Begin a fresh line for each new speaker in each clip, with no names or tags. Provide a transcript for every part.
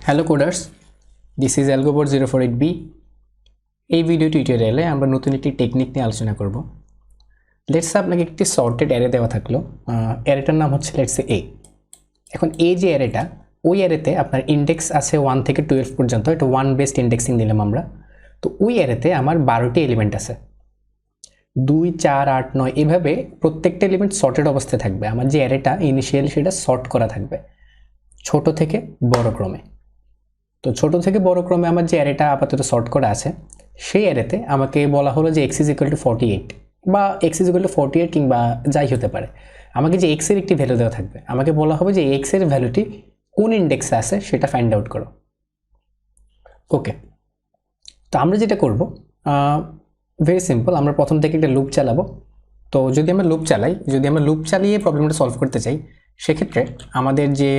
Hello coders, this is Algobot 048B। এই video টিউটোরিয়ালে আমরা নতুন একটি টেকনিক নিয়ে আলোচনা করব। লেটসে আপনাকে একটি সর্টেড অ্যারে দেওয়া থাকলো, অ্যারেটার নাম হচ্ছে লেটসে এ। এখন এ যে অ্যারেটা, ওই অ্যারেতে আপনার ইন্ডেক্স আছে 1 থেকে 12 পর্যন্ত, এটা 1 বেসড ইন্ডেক্সিং দিলাম আমরা। তো ওই অ্যারেতে আমার 12টি এলিমেন্ট আছে, 2, 4, 8, 9 এভাবে প্রত্যেকটা এলিমেন্ট সর্টেড অবস্থায় থাকবে। আমার যে অ্যারেটা ইনিশিয়ালি সেটা সর্ট করা থাকবে ছোট থেকে বড় ক্রমে। তো ছোট থেকে বড় ক্রমে আমার যে অ্যারেটা আপাতত সর্ট করা আছে, সেই অ্যারেতে আমাকে বলা হলো যে x = 48 বা x = 48 কিংবা যাই হতে পারে। আমাকে যে x এর একটি ভ্যালু দেওয়া থাকবে, আমাকে বলা হবে যে x এর ভ্যালুটি কোন ইন্ডেক্সে আছে সেটা ফাইন্ড আউট করো। ওকে, তো আমরা যেটা করব ভেরি সিম্পল, আমরা প্রথম থেকে একটা লুপ চালাবো। তো যদি আমরা লুপ চালিয়ে প্রবলেমটা সলভ করতে চাই, সেক্ষেত্রে আমাদের যে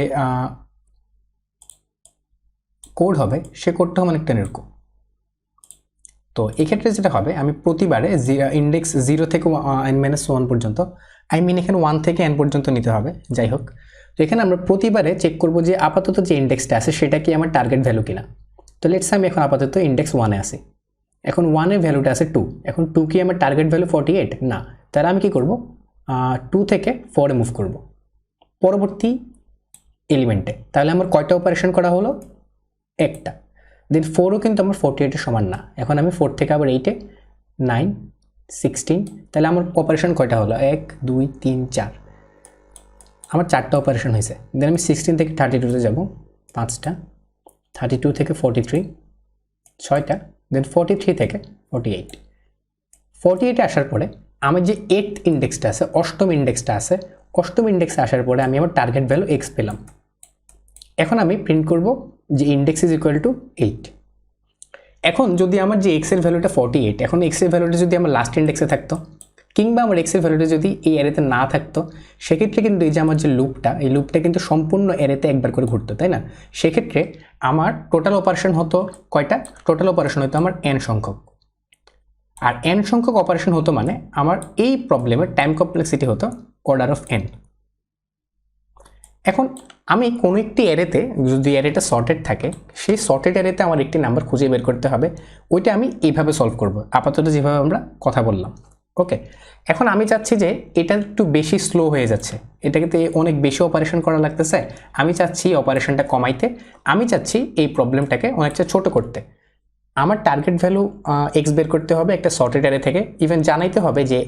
কোড হবে সে কোডটা অনেকটা এরকম। তো এক্ষেত্রে যেটা হবে, আমি প্রতিবারে ইন্ডেক্স 0 থেকে n-1 পর্যন্ত, এখানে 1 থেকে n পর্যন্ত নিতে হবে। যাই হোক, তো এখানে আমরা প্রতিবারে চেক করব যে আপাতত যে ইন্ডেক্সটা আছে সেটা কি আমার টার্গেট ভ্যালু কিনা। তো লেটস আমি এখন আপাতত ইন্ডেক্স 1-এ আছি। এখন 1-এর ভ্যালুটা আছে 2। এখন 2 কি আমার টার্গেট ভ্যালু 48? না। তাহলে আমি কি করব, 2 থেকে 4-এ মুভ করব পরবর্তী এলিমেন্টে। তাহলে আমার কয়টা অপারেশন করা হলো? একটা। দেন 4ও কিন্তু আমার 48-এর সমান না। এখন আমি 4 থেকে আবার 8-এ, 9, 16, তাহলে আমার অপারেশন কয়টা হলো? 1, 2, 3, 4, আমার 4টা অপারেশন হয়েছে। দেন আমি 16 থেকে 32-তে যাব, 5টা, 32 থেকে 43, 6টা, দেন 43 থেকে 48। 48-এ আসার পরে আমার যে 8th ইন্ডেক্সটা আছে, অষ্টম ইন্ডেক্সটা আছে, অষ্টম ইন্ডেক্সে আসার পরে আমি আমার টার্গেট ভ্যালু x পেলাম। এখন আমি প্রিন্ট করব যে ইন্ডেক্স = 8। এখন যদি আমার যে x এর ভ্যালুটা 48, এখন x এর ভ্যালুটা যদি আমার লাস্ট ইন্ডেক্সে থাকতো, কিংবা আমার x এর ভ্যালুটা যদি এই অ্যারেতে না থাকতো, সেক্ষেত্রে কিন্তু এই যে আমার যে লুপটা, এই লুপটা কিন্তু সম্পূর্ণ অ্যারেতে একবার করে ঘুরতো, তাই না? সেক্ষেত্রে আমার টোটাল অপারেশন হতো কয়টা? টোটাল অপারেশন হতো আমার n সংখ্যক। আর n সংখ্যক অপারেশন হতো মানে আমার এই প্রবলেমের টাইম কমপ্লেক্সিটি হতো অর্ডার অফ n। এখন আমি কোনো একটি অ্যারেতে, যদি অ্যারেটা সর্টেড থাকে, সেই সর্টেড অ্যারেতে আমার একটি নাম্বার খুঁজে বের করতে হবে। ওইটা আমি এইভাবে সলভ করব, আপাতত যেভাবে আমরা কথা বললাম। ওকে, এখন আমি চাচ্ছি যে এটা একটু বেশি স্লো হয়ে যাচ্ছে, এটাকে অনেক বেশি অপারেশন করা লাগতেছে। আমি চাচ্ছি অপারেশনটা কমাইতে, আমি চাচ্ছি এই প্রবলেমটাকে অনেকটা ছোট করতে। আমার টার্গেট ভ্যালু x বের করতে হবে একটা সর্টেড অ্যারে থেকে। ইভেন জানাইতে হবে যে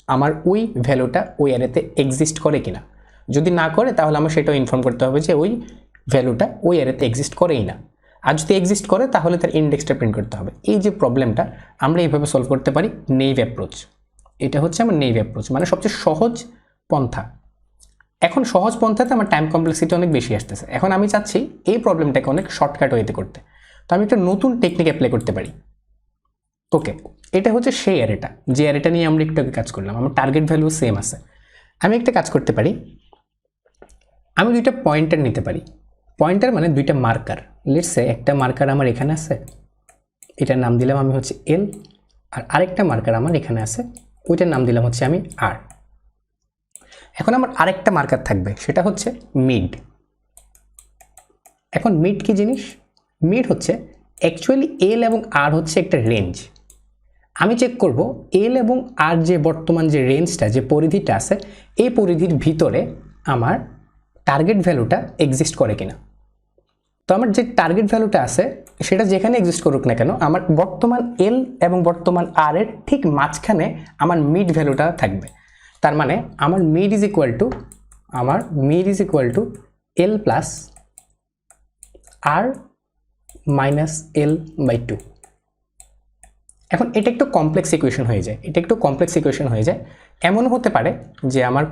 আমার ওই ভ্যালুটা ওই অ্যারেতে এক্সিস্ট করে কিনা। যদি না করে তাহলে আমার সেটাও ইনফর্ম করতে হবে যে ওই ভ্যালুটা ওই অ্যারেতে এক্সিস্ট করেই না। আর যদি এক্সিস্ট করে তাহলে তার ইন্ডেক্সটা প্রিন্ট করতে হবে। এই যে প্রবলেমটা আমরা এইভাবে সলভ করতে পারি, নেইভ অ্যাপ্রোচ। এটা হচ্ছে আমার নেইভ অ্যাপ্রোচ, মানে সবচেয়ে সহজ পন্থা। এখন সহজ পন্থাতে আমার টাইম কমপ্লেক্সিটি অনেক বেশি আসতেছে। এখন আমি চাচ্ছি এই প্রবলেমটাকে অনেক শর্টকাট ওয়েতে করতে। তো আমি একটা নতুন টেকনিক অ্যাপ্লাই করতে পারি। ওকে, এটা হচ্ছে সেই অ্যারেটা, যে অ্যারেটা নিয়ে আমরা একটু আগে কাজ করলাম। আমার টার্গেট ভ্যালু সেম আছে। আমি একটা কাজ করতে পারি, আমি দুইটা পয়েন্টার নিতে পারি। পয়েন্টার মানে দুইটা মার্কার। লেটসে একটা মার্কার আমার এখানে আছে, এটার নাম দিলাম আমি হচ্ছে L, আর আরেকটা মার্কার আমার এখানে আছে, ওইটার নাম দিলাম হচ্ছে আমি R। এখন আমার আরেকটা মার্কার থাকবে, সেটা হচ্ছে মিড। এখন মিড কি জিনিস? মিড হচ্ছে অ্যাকচুয়ালি L এবং R হচ্ছে একটা রেঞ্জ। আমি চেক করব L এবং R যে বর্তমান যে রেঞ্জটা, যে পরিধিটা আছে, এই পরিধির ভিতরে আমার টার্গেট ভ্যালুটা এক্সিস্ট করে কিনা। তো আমার যে টার্গেট ভ্যালুটা আছে সেটা যেখানে এক্সিস্ট করুক না কেন, আমার বর্তমান L এবং বর্তমান R এর ঠিক মাঝখানে আমার মিড ভ্যালুটা থাকবে। তার মানে আমার mid is equal two L plus R minus L/2। এখন এটা একটু কমপ্লেক্স ইকুয়েশন হয়ে যায়। এমনও হতে পারে যে আমার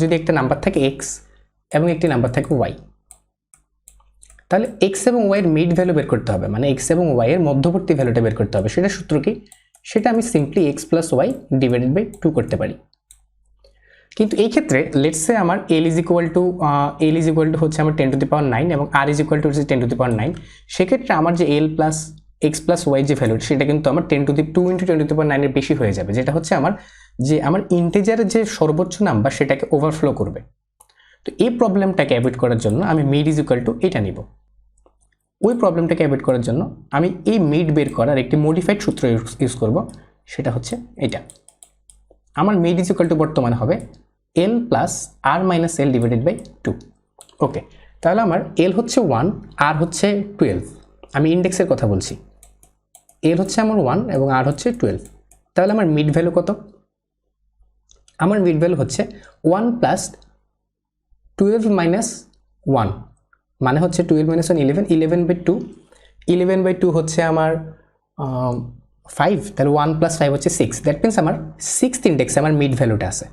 যদি একটা নাম্বার থাকে x এবং একটি নাম্বার থাকে y, তাহলে x এবং y এর মিড ভ্যালু বের করতে হবে, মানে x এবং y এর মধ্যবর্তী ভ্যালুটা বের করতে হবে। সেটা সূত্র কি? সেটা আমি simply x + y divided by 2 করতে পারি। কিন্তু এই ক্ষেত্রে লেটসে আমার L ইজ ইকুয়াল টু হচ্ছে আমার 10⁹ এবং R ইজ ইকুয়াল টু হচ্ছে 10⁹। সেক্ষেত্রে আমার যে L plus x plus y যে ভ্যালু, সেটা কিন্তু আমার 2 × 10⁹ এর বেশি হয়ে যাবে, যেটা হচ্ছে আমার ইন্টিজারের যে সর্বোচ্চ নাম্বার সেটাকে ওভারফ্লো করবে। তো এই প্রবলেমটাকে অ্যাভয়েড করার জন্য আমি মিড ইজ ইকুয়াল টু এটা নিব। ওই প্রবলেমটাকে অ্যাভয়েড করার জন্য আমি এই মিড বের করার একটি মডিফাইড সূত্র ইউজ করব, সেটা হচ্ছে এটা। আমার মিড ইজ ইকুয়াল টু বর্তমানে হবে L plus R minus L divided by 2। Okay, তাহলে আমার এল হচ্ছে 1, আর হচ্ছে 12। আমি ইন্ডেক্সের কথা বলছি। এল হচ্ছে আমার 1 এবং আর হচ্ছে 12। তাহলে আমার মিড ভ্যালু কত? আমার মিড ভ্যালু হচ্ছে 1 প্লাস 12 মাইনাস 1, মানে হচ্ছে 12 মাইনাস 1 11, 11 বাই 2, 11 বাই 2 হচ্ছে আমার 5, তাহলে 1 প্লাস 5 হচ্ছে 6। দ্যাট মিনস আমার 6th ইন্ডেক্সে আমার মিড ভ্যালুটা আছে।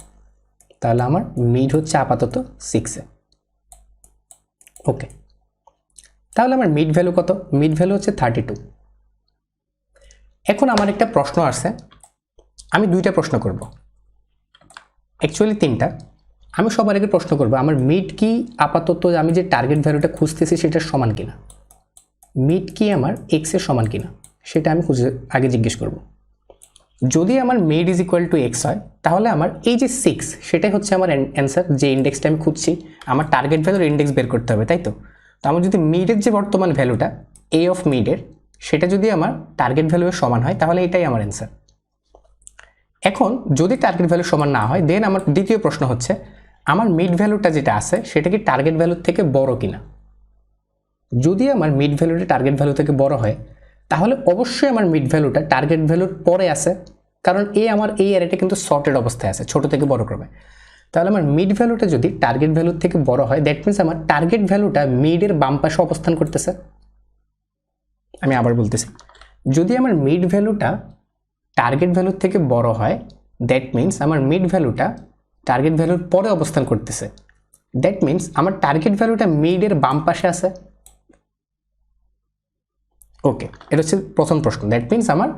তাহলে আমার মিড হচ্ছে আপাতত 6-এ। ওকে, তাহলে আমার মিড ভ্যালু কত? মিড ভ্যালু হচ্ছে 32। এখন আমার একটা প্রশ্ন আসছে, আমি 2টা প্রশ্ন করব, অ্যাকচুয়ালি 3টা। আমি সবার আগে প্রশ্ন করব আমার মিড কি আপাতত আমি যে টার্গেট ভ্যালুটা খুঁজতেছি সেটার সমান কিনা, মিড কি আমার এক্স এর সমান কিনা সেটা আমি আগে জিজ্ঞেস করব। যদি আমার mid is equal two x হয় তাহলে আমার এই যে 6 সেটাই হচ্ছে আমার অ্যান্সার। যে ইন্ডেক্সটা আমি খুঁজছি আমার টার্গেট ভ্যালুর ইন্ডেক্স বের করতে হবে, তাই তো? তো আমার যদি মিডের যে বর্তমান ভ্যালুটা এ অফ মিডের সেটা যদি আমার টার্গেট ভ্যালুর সমান হয় তাহলে এটাই আমার অ্যান্সার। এখন যদি টার্গেট ভ্যালু সমান না হয় দেন আমার দ্বিতীয় প্রশ্ন হচ্ছে আমার মিড ভ্যালুটা যেটা আছে সেটা কি টার্গেট ভ্যালুর থেকে বড় কিনা। যদি আমার মিড ভ্যালুটা টার্গেট ভ্যালু থেকে বড় হয় তাহলে অবশ্যই আমার মিড ভ্যালুটা টার্গেট ভ্যালুর পরে আছে, কারণ আমার এই অ্যারেটা কিন্তু সর্টেড অবস্থায় আছে ছোট থেকে বড় ক্রমে। তাহলে আমার মিড ভ্যালুটা যদি টার্গেট ভ্যালুর থেকে বড় হয় দ্যাট মিনস আমার টার্গেট ভ্যালুটা মিডের বাম পাশে অবস্থান করতেছে। আমি আবার বলতেছি, যদি আমার মিড ভ্যালুটা টার্গেট ভ্যালুর থেকে বড় হয় দ্যাট মিনস আমার মিড ভ্যালুটা টার্গেট ভ্যালুর পরে অবস্থান করতেছে। দ্যাট মিনস আমার টার্গেট ভ্যালুটা মিডের বাম পাশে আছে। ওকে, এটা হচ্ছে প্রথম প্রশ্ন। দ্যাট মিনস আমার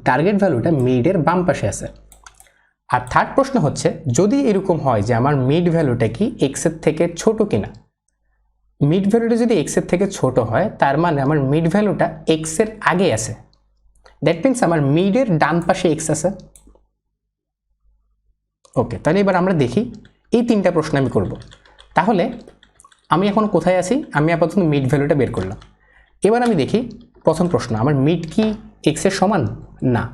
টার্গেট ভ্যালুটা মিডের বাম পাশে আছে। আর থার্ড প্রশ্ন হচ্ছে যদি এরকম হয় যে আমার মিড ভ্যালুটা কি এক্সের থেকে ছোট কিনা। মিড ভ্যালুটা যদি এক্সের থেকে ছোট হয় তার মানে আমার মিড ভ্যালুটা এক্সের আগে আছে। দ্যাট মিনস আমার মিডের ডান পাশে এক্স আছে। ওকে, তাহলে এবার আমরা দেখি এই 3টা প্রশ্ন আমি করব। তাহলে আমি এখন কোথায় আছি? আমি আপাতত মিড ভ্যালুটা বের করলাম। এবার আমি দেখি প্রথম প্রশ্ন আমার মিড কি এক্সের সমান? না।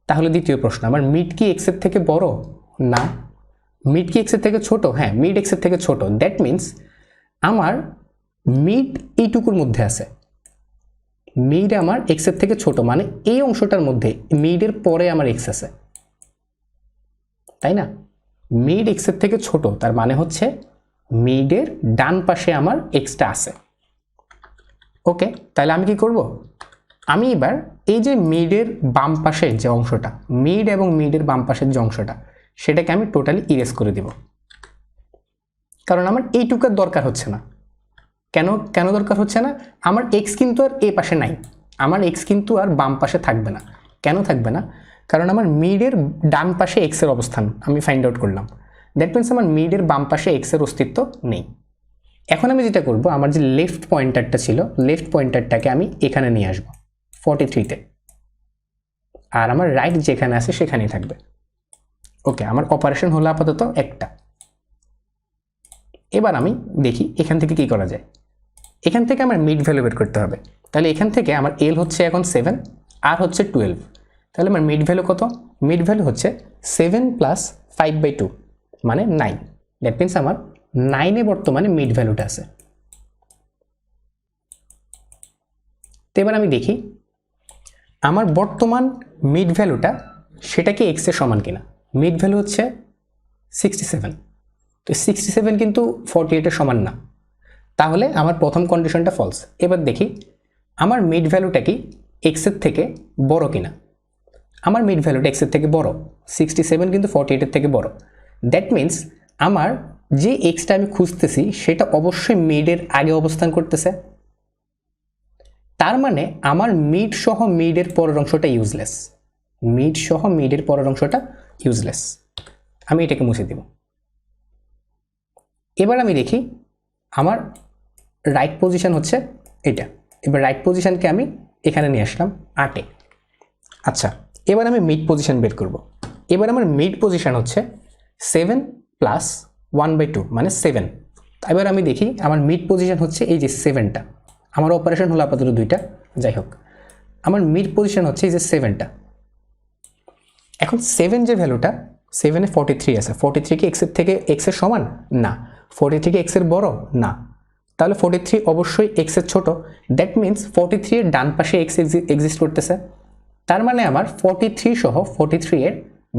তাহলে দ্বিতীয় প্রশ্ন আমার মিড কি এক্সের থেকে বড়? না। মিড কি এক্সের থেকে ছোট? হ্যাঁ, মিড এক্সের থেকে ছোট। দ্যাট মিনস আমার মিড এইটুকুর মধ্যে আছে। মিড আমার এক্সের থেকে ছোট মানে এই অংশটার মধ্যে মিডের পরে আমার এক্স আছে, তাই না? মিড এক্সের থেকে ছোট তার মানে হচ্ছে মিডের ডান পাশে আমার এক্সটা আছে। ওকে, তাহলে আমি কি করব? আমি এবার এই যে মিডের বাম পাশের যে অংশটা, মিড এবং মিডের বাম পাশের যে অংশটা সেটাকে আমি টোটালি ইরেজ করে দেব, কারণ আমার এইটুকুর দরকার হচ্ছে না। কেন দরকার হচ্ছে না? আমার এক্স কিন্তু আর এ পাশে নাই, আমার এক্স কিন্তু আর বাম পাশে থাকবে না। কেন থাকবে না? কারণ আমার মিডের ডান পাশে এক্সের অবস্থান আমি ফাইন্ড আউট করলাম। দ্যাট মিনস আমার মিডের বাম পাশে এক্সের অস্তিত্ব নেই। এখন আমি যেটা করব, আমার যে লেফট পয়েন্টারটা ছিল লেফট পয়েন্টারটাকে আমি এখানে নিয়ে আসবো 43-তে, আর আমার রাইট যেখানে আছে সেখানেই থাকবে। ওকে, আমার অপারেশন হলো আপাতত একটা। এবার আমি দেখি এখান থেকে কি করা যায়। এখান থেকে আমার মিড ভ্যালু বের করতে হবে। তাহলে এখান থেকে আমার এল হচ্ছে এখন 7, আর হচ্ছে 12। তাহলে আমার মিড ভ্যালু কত? মিড ভ্যালু হচ্ছে 7 প্লাস 5/2 মানে 9। দ্যাট মিনস আমার 9-এ বর্তমানে মিড ভ্যালুটা আছে। তো এবার আমি দেখি আমার বর্তমান মিড ভ্যালুটা সেটা কি এক্স এর সমান কিনা। মিড ভ্যালু হচ্ছে 67, তো 67 কিন্তু 48-এর সমান না। তাহলে আমার প্রথম কন্ডিশনটা ফলস। এবার দেখি আমার মিড ভ্যালুটা কি এক্সের থেকে বড় কিনা। আমার মিড ভ্যালুটা এক্সের থেকে বড়, 67 কিন্তু 48-এর থেকে বড়। দ্যাট মিনস আমার যে এক্সটা আমি খুঁজতেছি সেটা অবশ্যই মিডের আগে অবস্থান করতেছে। তার মানে আমার মিড সহ মিডের পরের অংশটা ইউজলেস। মিড সহ মিডের পরের অংশটা ইউজলেস। আমি এটাকে মুছে দিব। এবার আমি দেখি আমার রাইট পজিশন হচ্ছে এটা। এবার রাইট পজিশনকে আমি এখানে নিয়ে আসলাম 8-এ। আচ্ছা, এবার আমি মিড পজিশন বের করব। এবার আমার মিড পজিশন হচ্ছে 7 প্লাস 1/2 মানে 7। এবার আমি দেখি আমার মিড পজিশন হচ্ছে এই যে 7টা। আমার অপারেশন হলো আপাতত দুইটা, যাই হোক আমার মিড পজিশন হচ্ছে এই যে 7টা। এখন 7 যে ভ্যালুটা, 7-এ 43 আছে, 43 কি এক্সের থেকে এক্সের সমান না, 43 কি এক্সের বড় না, তাহলে 43 অবশ্যই এক্সের ছোট। দ্যাট মিন্স 43 এর ডান পাশে এক্স এক্সিস্ট করতেছে, তার মানে আমার 43 সহ 43 এর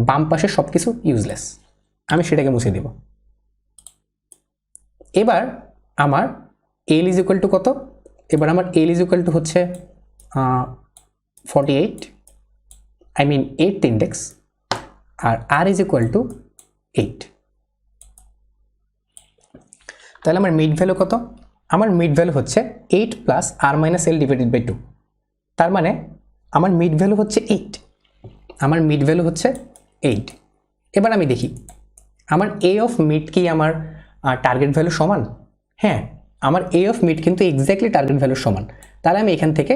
বাম পাশে সব কিছু ইউজলেস, আমি সেটাকে মুছে দিব। এবার আমার এল ইজ ইকুয়াল টু কত, এবার আমার এল ইজ ইকুয়াল টু হচ্ছে 48, আই মিন 8 ইন্ডেক্স, আর আর ইজ ইকুয়াল টু 8। তাহলে আমার মিড ভ্যালু কত, আমার মিড ভ্যালু হচ্ছে 8 plus R minus L divided by 2, তার মানে আমার মিড ভ্যালু হচ্ছে 8, আমার মিড ভ্যালু হচ্ছে 8। এবার আমি দেখি আমার এ অফ মিড কি আমার টার্গেট ভ্যালু সমান, হ্যাঁ আমার এ অফ মিড কিন্তু এক্স্যাক্টলি টার্গেট ভ্যালু সমান, তাহলে আমি এখান থেকে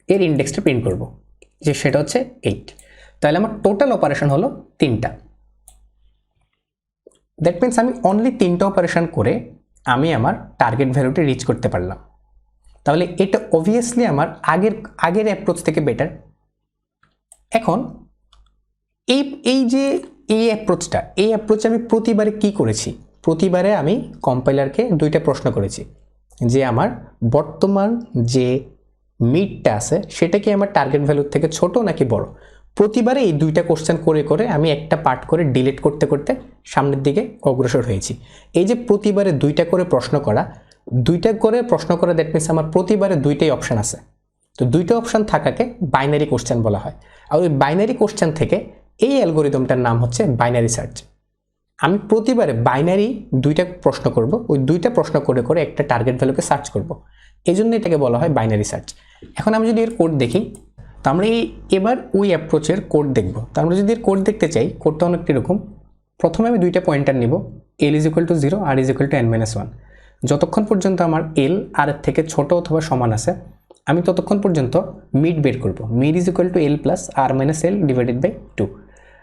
এর ইন্ডেক্সটা প্রিন্ট করব যে সেটা হচ্ছে 8। তাহলে আমার টোটাল অপারেশন হলো 3টা। দ্যাট মিন্স আমি অনলি 3টা অপারেশন করে আমি আমার টার্গেট ভ্যালুটি রিচ করতে পারলাম। তাহলে এটা অবভিয়াসলি আমার আগের অ্যাপ্রোচ থেকে বেটার। এখন এই যে এই অ্যাপ্রোচে আমি প্রতিবারে কি করেছি, প্রতিবারে আমি কম্পাইলারকে দুইটা প্রশ্ন করেছি যে আমার বর্তমান যে মিডটা আছে সেটা কি আমার টার্গেট ভ্যালুর থেকে ছোট নাকি বড়। প্রতিবারে এই দুইটা কোশ্চেন করে করে আমি একটা পার্ট করে ডিলিট করতে করতে সামনের দিকে অগ্রসর হয়েছি। এই যে প্রতিবারে দুইটা করে প্রশ্ন করা দ্যাট মিনস আমার প্রতিবারে দুইটাই অপশান আছে। তো দুইটা অপশান থাকাকে বাইনারি কোশ্চেন বলা হয়। আর ওই বাইনারি কোশ্চেন থেকে এই অ্যালগোরিদমটার নাম হচ্ছে বাইনারি সার্চ। আমি প্রতিবারে বাইনারি দুইটা প্রশ্ন করব, ওই দুইটা প্রশ্ন করে করে একটা টার্গেট ভ্যালুকে সার্চ করব, এই জন্য এটাকে বলা হয় বাইনারি সার্চ। এখন আমি যদি এর কোড দেখি, তো আমরা এবার ওই অ্যাপ্রোচের কোড দেখব। তো আমরা যদি এর কোড দেখতে চাই, কোডটা অনেকটা এরকম। প্রথমে আমি দুইটা পয়েন্টার নিব, L is equal to 0, R is equal to n-1। যতক্ষণ পর্যন্ত আমার এল আর এর থেকে ছোট অথবা সমান আছে আমি ততক্ষণ পর্যন্ত মিড বের করব। Mid is equal to L plus R minus L divided by 2।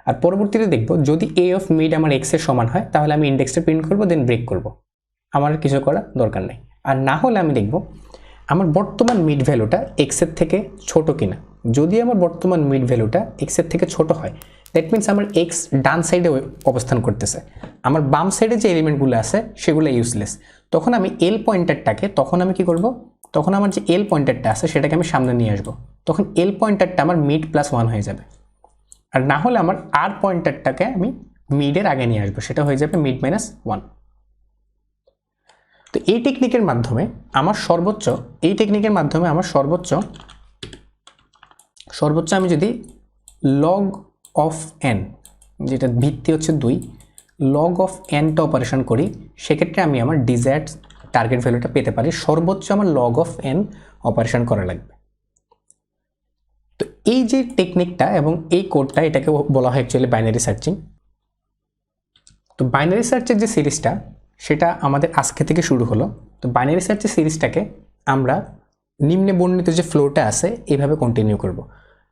আর পরবর্তীতে দেখব যদি এ অফ মিড আমার এক্সের সমান হয় তাহলে আমি ইন্ডেক্সটা প্রিন্ট করব, দেন ব্রেক করব, আমার কিছু করার দরকার নেই। আর না হলে আমি দেখব আমার বর্তমান মিড ভ্যালুটা এক্সের থেকে ছোট কিনা। যদি আমার বর্তমান মিড ভ্যালুটা এক্সের থেকে ছোট হয় দ্যাট মিনস আমার এক্স ডান সাইডে অবস্থান করতেছে, আমার বাম সাইডে যে এলিমেন্টগুলো আছে সেগুলো ইউজলেস। তখন আমি এল পয়েন্টারটাকে কি করব, তখন আমার যে এল পয়েন্টারটা আছে সেটাকে আমি সামনে নিয়ে আসবো, তখন এল পয়েন্টারটা আমার মিড প্লাস 1 হয়ে যাবে। আর না হলে আমার আর পয়েন্টারটাকে আমি মিডের আগে নিয়ে আসবো, সেটা হয়ে যাবে মিড মাইনাস 1। তো এই টেকনিকের মাধ্যমে আমার সর্বোচ্চ আমি যদি লগ অফ এন, যেটা ভিত্তি হচ্ছে 2, লগ অফ এনটা অপারেশন করি, সেক্ষেত্রে আমি আমার ডিজায়ার্ড টার্গেট ভ্যালুটা পেতে পারি। সর্বোচ্চ আমার লগ অফ এন অপারেশন করা লাগবে। তো এই যে টেকনিকটা এবং এই কোডটা, এটাকে বলা হয় অ্যাকচুয়ালি বাইনারি সার্চিং। তো বাইনারি সার্চের যে সিরিজটা সেটা আমাদের আজকে থেকে শুরু হলো। তো বাইনারি সার্চের সিরিজটাকে আমরা নিম্নে বর্ণিত যে ফ্লোটা আছে এইভাবে কন্টিনিউ করব।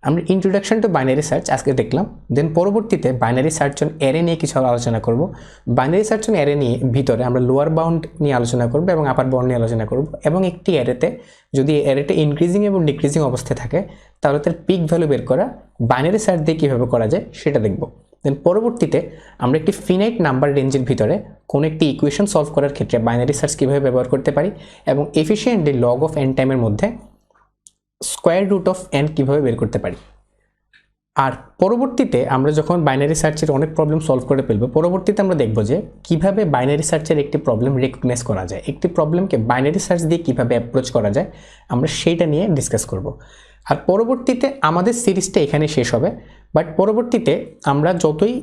আমরা ইন্ট্রোডাকশন টু বাইনারি সার্চ আজকে দেখলাম, দেন পরবর্তীতে বাইনারি সার্চ অন অ্যারে নিয়ে কিছু আলোচনা করব। বাইনারি সার্চ অন অ্যারে নিয়ে ভিতরে আমরা লোয়ার বাউন্ড নিয়ে আলোচনা করব এবং আপার বাউন্ড নিয়ে আলোচনা করব, এবং একটি অ্যারেতে যদি অ্যারেটা ইনক্রিজিং এবং ডিক্রিজিং অবস্থায় থাকে তাহলে তার পিক ভ্যালু বের করা বাইনারি সার্চ দিয়ে কীভাবে করা যায় সেটা দেখব। দেন পরবর্তীতে আমরা একটি ফিনাইট নাম্বার রেঞ্জের ভিতরে কোনো একটি ইকুয়েশন সলভ করার ক্ষেত্রে বাইনারি সার্চ কীভাবে ব্যবহার করতে পারি এবং এফিশিয়েন্টলি লগ অফ এন টাইমের মধ্যে স্কোয়ার রুট অফ এন কীভাবে বের করতে পারি। আর পরবর্তীতে আমরা যখন বাইনারি সার্চের অনেক প্রবলেম সলভ করে ফেলবো, পরবর্তীতে আমরা দেখব যে কিভাবে বাইনারি সার্চের একটি প্রবলেম রেকগনাইজ করা যায়, একটি প্রবলেমকে বাইনারি সার্চ দিয়ে কিভাবে অ্যাপ্রোচ করা যায়, আমরা সেইটা নিয়ে ডিসকাস করব। আর পরবর্তীতে আমাদের সিরিজটা এখানে শেষ হবে, বাট পরবর্তীতে আমরা যতই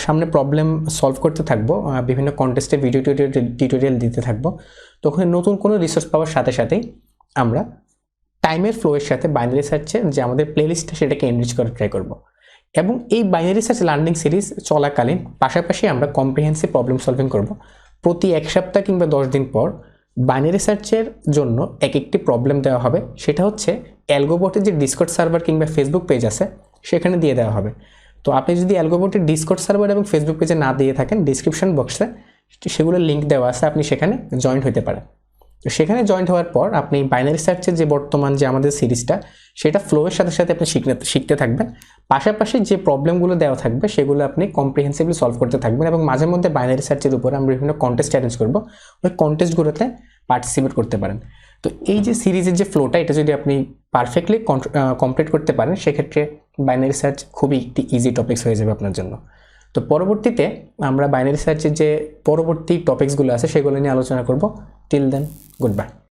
সামনে প্রবলেম সলভ করতে থাকবো, বিভিন্ন কন্টেস্টে ভিডিও টিউটোরিয়াল দিতে থাকবো, তখন নতুন কোনো রিসোর্স পাওয়ার সাথে সাথেই আমরা টাইমের ফ্লোয়ের সাথে বাইনারি সার্চের যে আমাদের প্লেলিস্টটা সেটাকে এনরিচ করার ট্রাই করব। এবং এই বাইনারি সার্চ লার্নিং সিরিজ চলাকালীন পাশাপাশি আমরা কম্প্রিহেন্সিভ প্রবলেম সলভিং করব। প্রতি 1 সপ্তাহ কিংবা 10 দিন পর বাইনারি সার্চের জন্য একটি প্রবলেম দেওয়া হবে, সেটা হচ্ছে অ্যালগোবটের যে ডিসকর্ড সার্ভার কিংবা ফেসবুক পেজ আছে সেখানে দিয়ে দেওয়া হবে। তো আপনি যদি অ্যালগোবটের ডিসকর্ড সার্ভার এবং ফেসবুক পেজে না দিয়ে থাকেন, ডিসক্রিপশন বক্সে সেগুলোর লিঙ্ক দেওয়া আছে, আপনি সেখানে জয়েন্ট হতে পারেন। তো সেখানে জয়েন্ট হওয়ার পর আপনি বাইনারি সার্চের যে বর্তমান যে আমাদের সিরিজটা সেটা ফ্লোয়ের সাথে সাথে আপনি শিখতে থাকবেন, পাশাপাশি যে প্রবলেমগুলো দেওয়া থাকবে সেগুলো আপনি কম্প্রিহেন্সিভলি সলভ করতে থাকবেন, এবং মাঝে মধ্যে বাইনারি সার্চের উপরে আমরা বিভিন্ন কন্টেস্ট অ্যারেঞ্জ করব, ওই কন্টেস্টগুলোতে পার্টিসিপেট করতে পারেন। তো এই যে সিরিজের যে ফ্লোটা এটা যদি আপনি পারফেক্টলি কমপ্লিট করতে পারেন সেক্ষেত্রে বাইনারি সার্চ খুবই একটি ইজি টপিকস হয়ে যাবে আপনার জন্য। তো পরবর্তীতে আমরা বাইনারি সার্চের যে পরবর্তী টপিকসগুলো আছে সেগুলো নিয়ে আলোচনা করব। Till then, good bye.